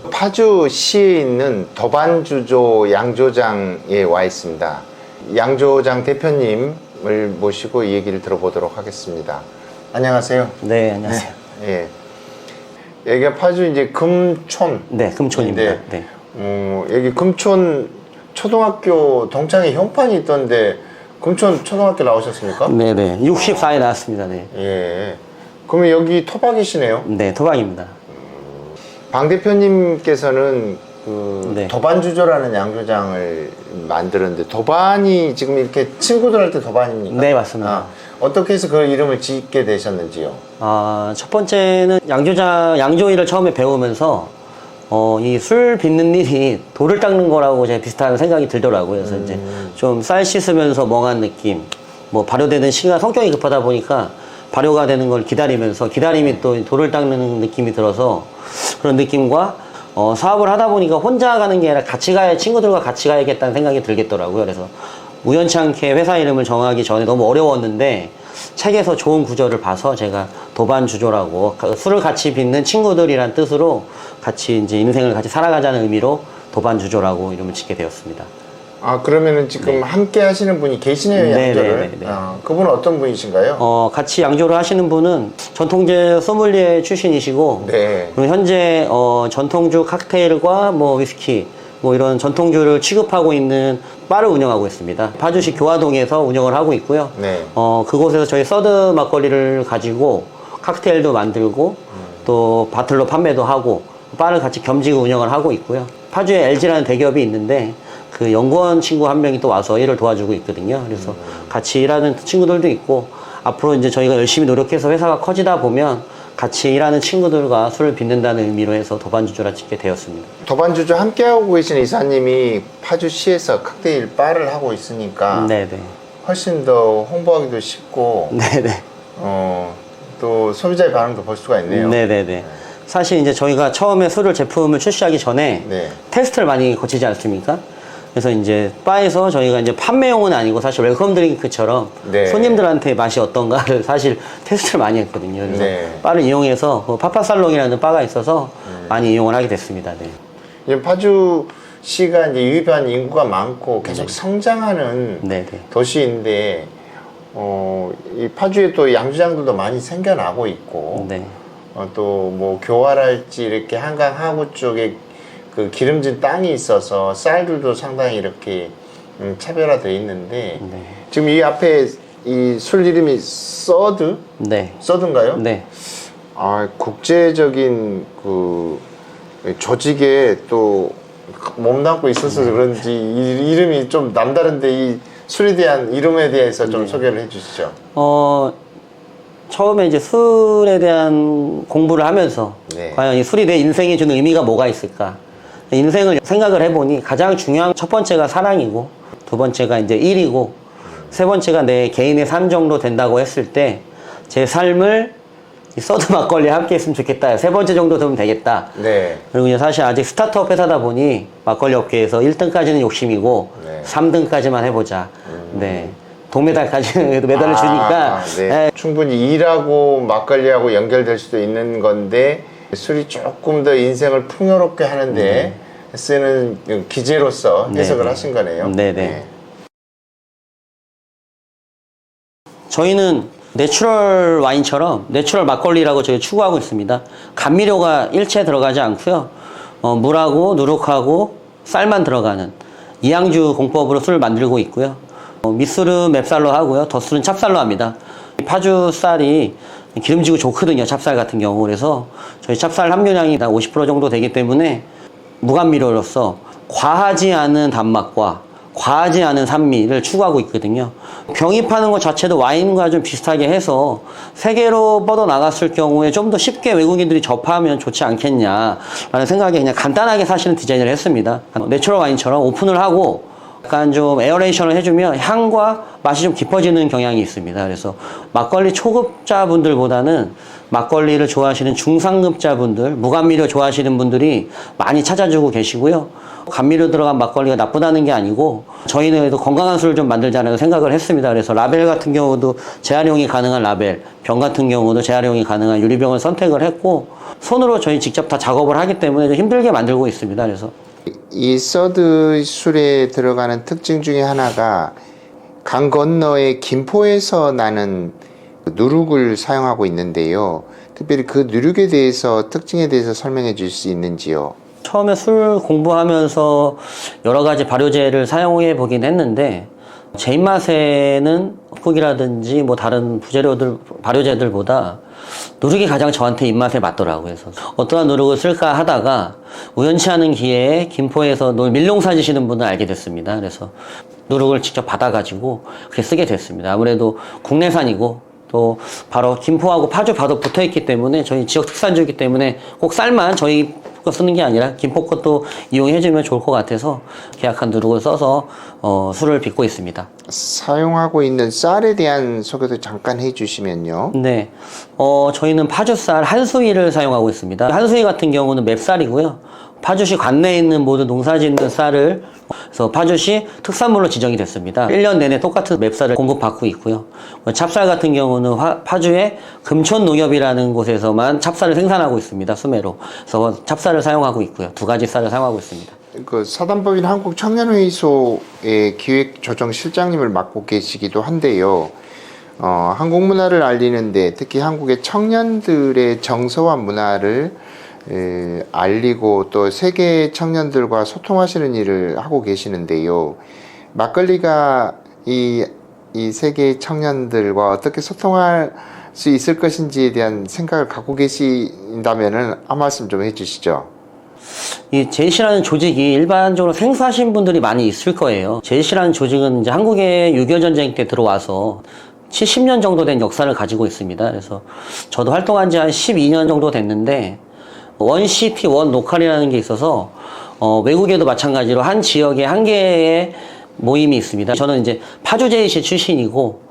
파주시에 있는 도반주조 양조장에 와 있습니다. 양조장 대표님을 모시고 이 얘기를 들어보도록 하겠습니다. 안녕하세요. 네, 안녕하세요. 네. 예. 여기가 파주 이제 금촌. 네, 금촌입니다. 네. 여기 금촌 초등학교 동창회 형판이 있던데 금촌 초등학교 나오셨습니까? 네네. 64에 나왔습니다. 네. 예. 그러면 여기 토박이시네요? 네, 토박입니다. 방 대표님께서는 그 네. 도반주조라는 양조장을 만들었는데 도반이 지금 이렇게 친구들한테 도반입니까? 네, 맞습니다. 어떻게 해서 그 이름을 짓게 되셨는지요? 첫 번째는 양조 일을 처음에 배우면서 이 술 빚는 일이 돌을 닦는 거라고 제가 비슷한 생각이 들더라고요. 그래서 이제 좀 쌀 씻으면서 멍한 느낌, 뭐 발효되는 시기가 성격이 급하다 보니까 발효가 되는 걸 기다리면서 기다림이 또 돌을 닦는 느낌이 들어서 그런 느낌과 사업을 하다 보니까 혼자 가는 게 아니라 친구들과 같이 가야겠다는 생각이 들겠더라고요. 그래서 우연치 않게 회사 이름을 정하기 전에 너무 어려웠는데 책에서 좋은 구절을 봐서 제가 도반주조라고 술을 같이 빚는 친구들이란 뜻으로 같이 이제 인생을 같이 살아가자는 의미로 도반주조라고 이름을 짓게 되었습니다. 그러면은 지금 네. 함께 하시는 분이 계시네요, 양조를. 그분은 어떤 분이신가요? 같이 양조를 하시는 분은 전통주 소믈리에 출신이시고, 네. 그리고 현재 전통주 칵테일과 뭐 위스키, 뭐 이런 전통주를 취급하고 있는 바를 운영하고 있습니다. 파주시 교화동에서 운영을 하고 있고요. 네. 그곳에서 저희 서드 막걸리를 가지고 칵테일도 만들고 또 바틀로 판매도 하고 바를 같이 겸지고 운영을 하고 있고요. 파주에 LG라는 대기업이 있는데 그 연구원 친구 한 명이 또 와서 일을 도와주고 있거든요. 그래서 같이 일하는 친구들도 있고 앞으로 이제 저희가 열심히 노력해서 회사가 커지다 보면 같이 일하는 친구들과 술을 빚는다는 의미로 해서 도반주조라 짓게 되었습니다. 도반주조 함께하고 계신 이사님이 파주시에서 칵테일 바를 하고 있으니까 네네. 훨씬 더 홍보하기도 쉽고 네네. 또 소비자의 반응도 볼 수가 있네요. 네네네. 사실 이제 저희가 처음에 술을 제품을 출시하기 전에 네. 테스트를 많이 거치지 않습니까? 그래서 이제 바에서 저희가 이제 판매용은 아니고 사실 웰컴 드링크처럼 네. 손님들한테 맛이 어떤가를 사실 테스트를 많이 했거든요. 그래서 네. 바를 이용해서 파파살롱이라는 바가 있어서 많이 이용을 하게 됐습니다. 네. 이제 파주시가 이제 유입한 인구가 많고 계속 성장하는 네네. 도시인데 이 파주에 또 양조장들도 많이 생겨나고 있고 네. 또 뭐 교활할지 이렇게 한강 하구 쪽에 그 기름진 땅이 있어서 쌀들도 상당히 이렇게 차별화되어 있는데 네. 지금 이 앞에 이 술 이름이 서드? 네. 서드인가요? 네. 국제적인 그 조직에 또 몸담고 있어서 그런지 이 이름이 좀 남다른데 이 술에 대한 이름에 대해서 좀 소개를 해주시죠. 처음에 이제 술에 대한 공부를 하면서 네. 과연 이 술이 내 인생에 주는 의미가 뭐가 있을까? 인생을 생각을 해보니 가장 중요한 첫 번째가 사랑이고 두 번째가 이제 일이고 세 번째가 내 개인의 삶 정도 된다고 했을 때 제 삶을 이 서드 막걸리에 함께 했으면 좋겠다. 세 번째 정도 되면 되겠다. 네. 그리고 이제 사실 아직 스타트업 회사다 보니 막걸리 업계에서 1등까지는 욕심이고 네. 3등까지만 해보자. 네. 동메달까지는 메달을 주니까 네. 네. 충분히 일하고 막걸리하고 연결될 수도 있는 건데 술이 조금 더 인생을 풍요롭게 하는데 쓰는 기제로서 해석을 하신 거네요. 네네. 네. 저희는 내추럴 와인처럼 내추럴 막걸리라고 저희 추구하고 있습니다. 감미료가 일체 들어가지 않고요. 물하고 누룩하고 쌀만 들어가는 이양주 공법으로 술을 만들고 있고요. 밑술은 맵쌀로 하고요. 덧술은 찹쌀로 합니다. 파주 쌀이 기름지고 좋거든요. 찹쌀 같은 경우. 그래서 저희 찹쌀 함유량이 다 50% 정도 되기 때문에 무감미료로서 과하지 않은 단맛과 과하지 않은 산미를 추구하고 있거든요. 병입하는 것 자체도 와인과 좀 비슷하게 해서 세계로 뻗어나갔을 경우에 좀 더 쉽게 외국인들이 접하면 좋지 않겠냐라는 생각에 그냥 간단하게 사실은 디자인을 했습니다. 내추럴 와인처럼 오픈을 하고 약간 좀 에어레이션을 해주면 향과 맛이 좀 깊어지는 경향이 있습니다. 그래서 막걸리 초급자분들보다는 막걸리를 좋아하시는 중상급자분들, 무감미료 좋아하시는 분들이 많이 찾아주고 계시고요. 감미료 들어간 막걸리가 나쁘다는 게 아니고 저희는 그래도 건강한 술을 좀 만들자는 생각을 했습니다. 그래서 라벨 같은 경우도 재활용이 가능한 라벨, 병 같은 경우도 재활용이 가능한 유리병을 선택을 했고 손으로 저희 직접 다 작업을 하기 때문에 좀 힘들게 만들고 있습니다. 그래서 이 서드 술에 들어가는 특징 중에 하나가 강 건너의 김포에서 나는 누룩을 사용하고 있는데요. 특별히 그 누룩에 대해서 특징에 대해서 설명해 줄 수 있는지요? 처음에 술 공부하면서 여러 가지 발효제를 사용해 보긴 했는데 제 입맛에는 흑국이라든지 뭐 다른 부재료들 발효제들보다 누룩이 가장 저한테 입맛에 맞더라고요. 그래서 어떠한 누룩을 쓸까 하다가 우연치 않은 기회에 김포에서 밀농사 지시는 분을 알게 됐습니다. 그래서 누룩을 직접 받아가지고 그렇게 쓰게 됐습니다. 아무래도 국내산이고 또 바로 김포하고 파주 바로 붙어있기 때문에 저희 지역 특산주이기 때문에 꼭 쌀만 저희 거 쓰는 게 아니라 김포 것도 이용해주면 좋을 것 같아서 계약한 누룩을 써서 술을 빚고 있습니다. 사용하고 있는 쌀에 대한 소개도 잠깐 해주시면요. 네, 저희는 파주쌀 한수위를 사용하고 있습니다. 한수위 같은 경우는 맵쌀이고요. 파주시 관내에 있는 모든 농사짓는 쌀을 그래서 파주시 특산물로 지정이 됐습니다. 1년 내내 똑같은 맵쌀을 공급받고 있고요. 찹쌀 같은 경우는 파주의 금촌농협이라는 곳에서만 찹쌀을 생산하고 있습니다. 수매로. 그래서 찹쌀을 사용하고 있고요. 두 가지 쌀을 사용하고 있습니다. 그 사단법인 한국청년회의소의 기획조정실장님을 맡고 계시기도 한데요. 한국 문화를 알리는데 특히 한국의 청년들의 정서와 문화를 알리고 또 세계 청년들과 소통하시는 일을 하고 계시는데요. 막걸리가 이 세계 청년들과 어떻게 소통할 수 있을 것인지에 대한 생각을 갖고 계신다면은 한 말씀 좀 해주시죠. 이 제이씨라는 조직이 일반적으로 생소하신 분들이 많이 있을 거예요. 제이씨라는 조직은 이제 한국에 6.25 전쟁 때 들어와서 70년 정도 된 역사를 가지고 있습니다. 그래서 저도 활동한 지 한 12년 정도 됐는데 원시티 원 로컬이라는 게 있어서 외국에도 마찬가지로 한 지역에 한 개의 모임이 있습니다. 저는 이제 파주 제이씨 출신이고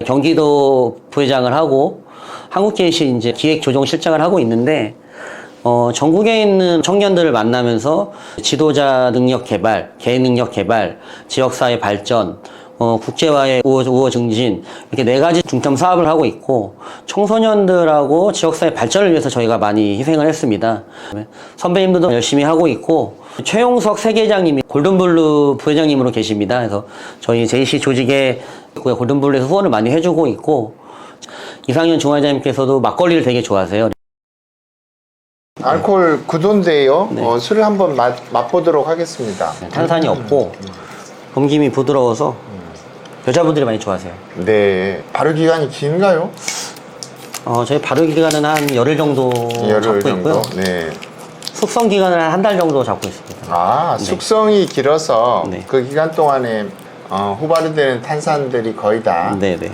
경기도 부회장을 하고 한국 제이씨 이제 기획조정실장을 하고 있는데 전국에 있는 청년들을 만나면서 지도자 능력 개발, 개인 능력 개발, 지역사회 발전, 국제화의 우호 증진 이렇게 4가지 중점 사업을 하고 있고 청소년들하고 지역사회 발전을 위해서 저희가 많이 희생을 했습니다. 선배님들도 열심히 하고 있고 최용석 세계장님이 골든블루 부회장님으로 계십니다. 그래서 저희 제이씨 조직에 골든블루에서 후원을 많이 해주고 있고 이상현 중화장님께서도 막걸리를 되게 좋아하세요. 알코올 9도인데요. 네. 술을 한번 맛보도록 하겠습니다. 탄산이 없고 음김이 부드러워서 여자분들이 많이 좋아하세요. 네. 발효 기간이 긴가요? 저희 발효 기간은 한 열흘 정도 열흘 잡고 정도? 있고요. 네. 숙성 기간은 한 달 정도 잡고 있습니다. 아, 네. 숙성이 길어서 네. 그 기간 동안에 후발효되는 탄산들이 거의 다 네네.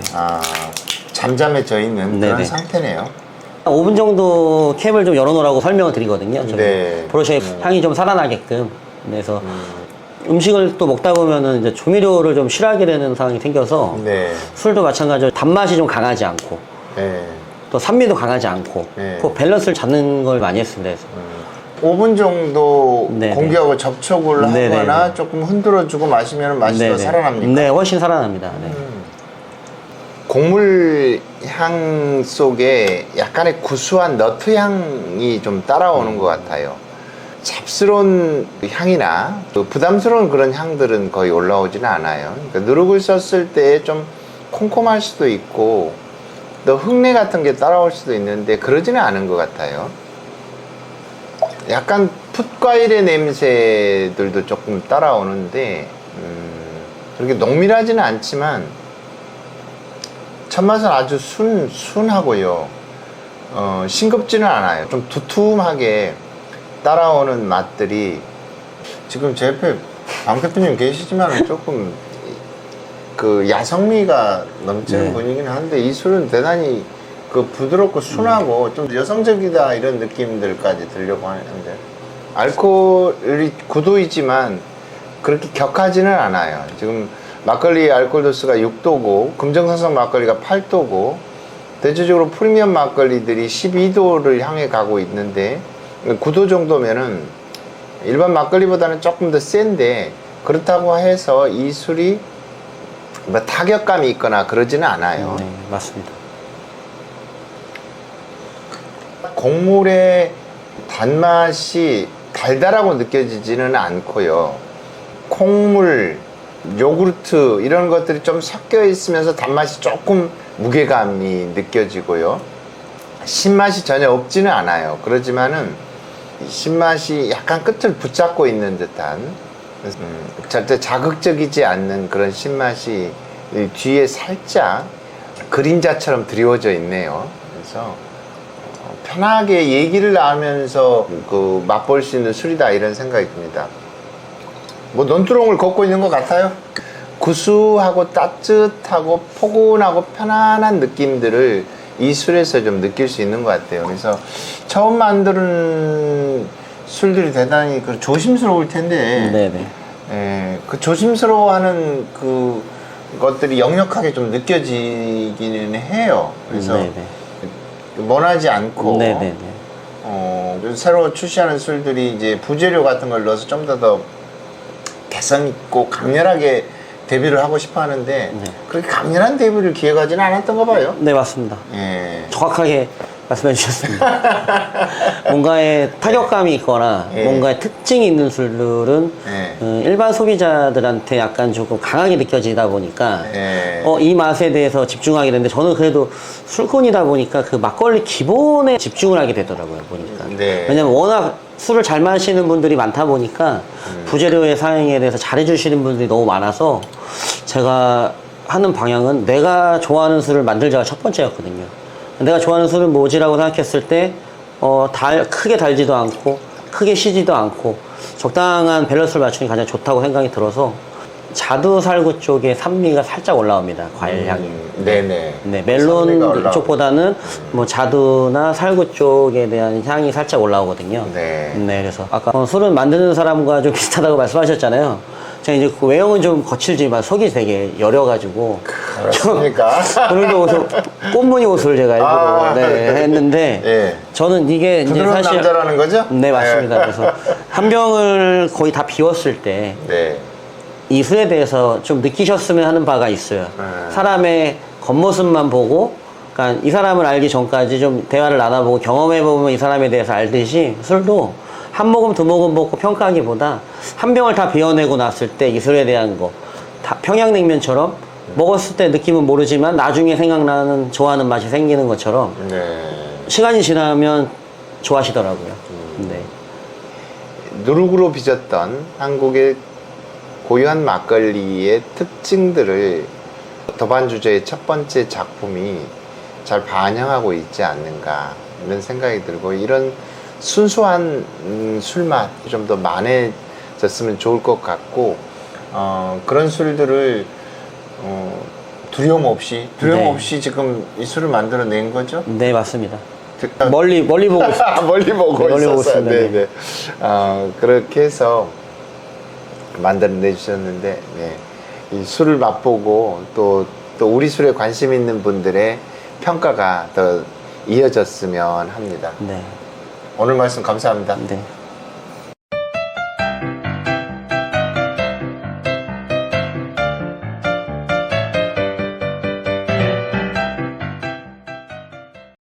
잠잠해져 있는 그런 네네. 상태네요. 5분 정도 캡을 좀 열어놓으라고 설명을 드리거든요. 네. 브로셔의 향이 좀 살아나게끔. 그래서 음식을 또 먹다 보면은 이제 조미료를 좀 싫어하게 되는 상황이 생겨서 네. 술도 마찬가지로 단맛이 좀 강하지 않고 네. 또 산미도 강하지 않고 네. 그 밸런스를 잡는 걸 많이 했습니다. 그래서 5분 정도 네네. 공기하고 접촉을 네네. 하거나 조금 흔들어주고 마시면 맛이 더 네네. 살아납니까? 네, 훨씬 살아납니다. 네. 곡물 향 속에 약간의 구수한 너트 향이 좀 따라오는 것 같아요. 잡스러운 향이나 또 부담스러운 그런 향들은 거의 올라오지는 않아요. 그러니까 누룩을 썼을 때 좀 콤콤할 수도 있고 또 흙내 같은 게 따라올 수도 있는데 그러지는 않은 것 같아요. 약간 풋과일의 냄새들도 조금 따라오는데 그렇게 농밀하지는 않지만 첫맛은 아주 순하고요. 싱겁지는 않아요. 좀 두툼하게 따라오는 맛들이 지금 제 옆에 방 대표님 계시지만 조금 그 야성미가 넘치는 네. 분이긴 한데 이 술은 대단히 그 부드럽고 순하고 좀 여성적이다 이런 느낌들까지 들려고 하는데 알코올이 9도이지만 그렇게 격하지는 않아요. 지금 막걸리 알코올 도수가 6도고 금정산성 막걸리가 8도고 대체적으로 프리미엄 막걸리들이 12도를 향해 가고 있는데 9도 정도면은 일반 막걸리보다는 조금 더 센데 그렇다고 해서 이 술이 뭐 타격감이 있거나 그러지는 않아요. 네, 맞습니다. 곡물의 단맛이 달달하고 느껴지지는 않고요. 콩물, 요구르트 이런 것들이 좀 섞여 있으면서 단맛이 조금 무게감이 느껴지고요. 신맛이 전혀 없지는 않아요. 그렇지만은 신맛이 약간 끝을 붙잡고 있는 듯한 절대 자극적이지 않는 그런 신맛이 이 뒤에 살짝 그림자처럼 드리워져 있네요. 그래서 편하게 얘기를 나누면서 그 맛볼 수 있는 술이다 이런 생각이 듭니다. 뭐 논두렁을 걷고 있는 것 같아요. 구수하고 따뜻하고 포근하고 편안한 느낌들을 이 술에서 좀 느낄 수 있는 것 같아요. 그래서 처음 만드는 술들이 대단히 그 조심스러울 텐데, 네네. 그 조심스러워하는 그 것들이 역력하게 좀 느껴지기는 해요. 그래서 네네. 원하지 않고, 네네네. 새로 출시하는 술들이 이제 부재료 같은 걸 넣어서 좀 더 개성 있고 강렬하게 데뷔를 하고 싶어 하는데 네. 그렇게 강렬한 데뷔를 기획하지는 않았던가 봐요. 네, 맞습니다. 예. 정확하게 말씀해 주셨습니다. 뭔가의 타격감이 있거나 예. 뭔가의 특징이 있는 술들은 예. 일반 소비자들한테 약간 조금 강하게 느껴지다 보니까 예. 이 맛에 대해서 집중하게 되는데 저는 그래도 술꾼이다 보니까 그 막걸리 기본에 집중을 하게 되더라고요, 보니까. 네. 왜냐면 워낙 술을 잘 마시는 분들이 많다 보니까 부재료의 사용에 대해서 잘해주시는 분들이 너무 많아서 제가 하는 방향은 내가 좋아하는 술을 만들자가 첫 번째였거든요. 내가 좋아하는 술은 뭐지라고 생각했을 때 크게 달지도 않고 크게 시지도 않고 적당한 밸런스를 맞추는 게 가장 좋다고 생각이 들어서 자두 살구 쪽에 산미가 살짝 올라옵니다. 과일 향이. 네네. 네, 산미가 멜론 올라오고. 쪽보다는 뭐 자두나 살구 쪽에 대한 향이 살짝 올라오거든요. 네. 그래서 아까 술은 만드는 사람과 좀 비슷하다고 말씀하셨잖아요. 제가 이제 그 외형은 좀 거칠지만 속이 되게 여려가지고 그렇습니까? 오늘도 꽃무늬 옷을 제가 일부러 아, 했는데 예. 저는 이게 이제 부드러운 사실 남자라는 거죠? 네, 맞습니다. 예. 그래서 한 병을 거의 다 비웠을 때 네. 이 술에 대해서 좀 느끼셨으면 하는 바가 있어요. 사람의 겉모습만 보고, 그러니까 이 사람을 알기 전까지 좀 대화를 나눠보고 경험해보면 이 사람에 대해서 알듯이 술도 한 모금 두 모금 먹고 평가하기보다 한 병을 다 비워내고 났을 때 이 술에 대한 거, 다 평양냉면처럼 먹었을 때 느낌은 모르지만 나중에 생각나는 좋아하는 맛이 생기는 것처럼 네. 시간이 지나면 좋아하시더라고요. 네. 누룩으로 빚었던 한국의 고유한 막걸리의 특징들을 더반 주제의 첫 번째 작품이 잘 반영하고 있지 않는가 이런 생각이 들고 이런 순수한 술맛이 좀 더 많아졌으면 좋을 것 같고 그런 술들을 두려움 없이 네. 지금 이 술을 만들어낸 거죠? 네, 맞습니다. 멀리 보고 있습니다. 멀리 보고 네, 멀리 보고 있었어요. 있습니다. 네, 네. 네. 그렇게 해서 만들어내 주셨는데 이 술을 맛보고 또 우리 술에 관심 있는 분들의 평가가 더 이어졌으면 합니다. 네. 오늘 말씀 감사합니다. 네.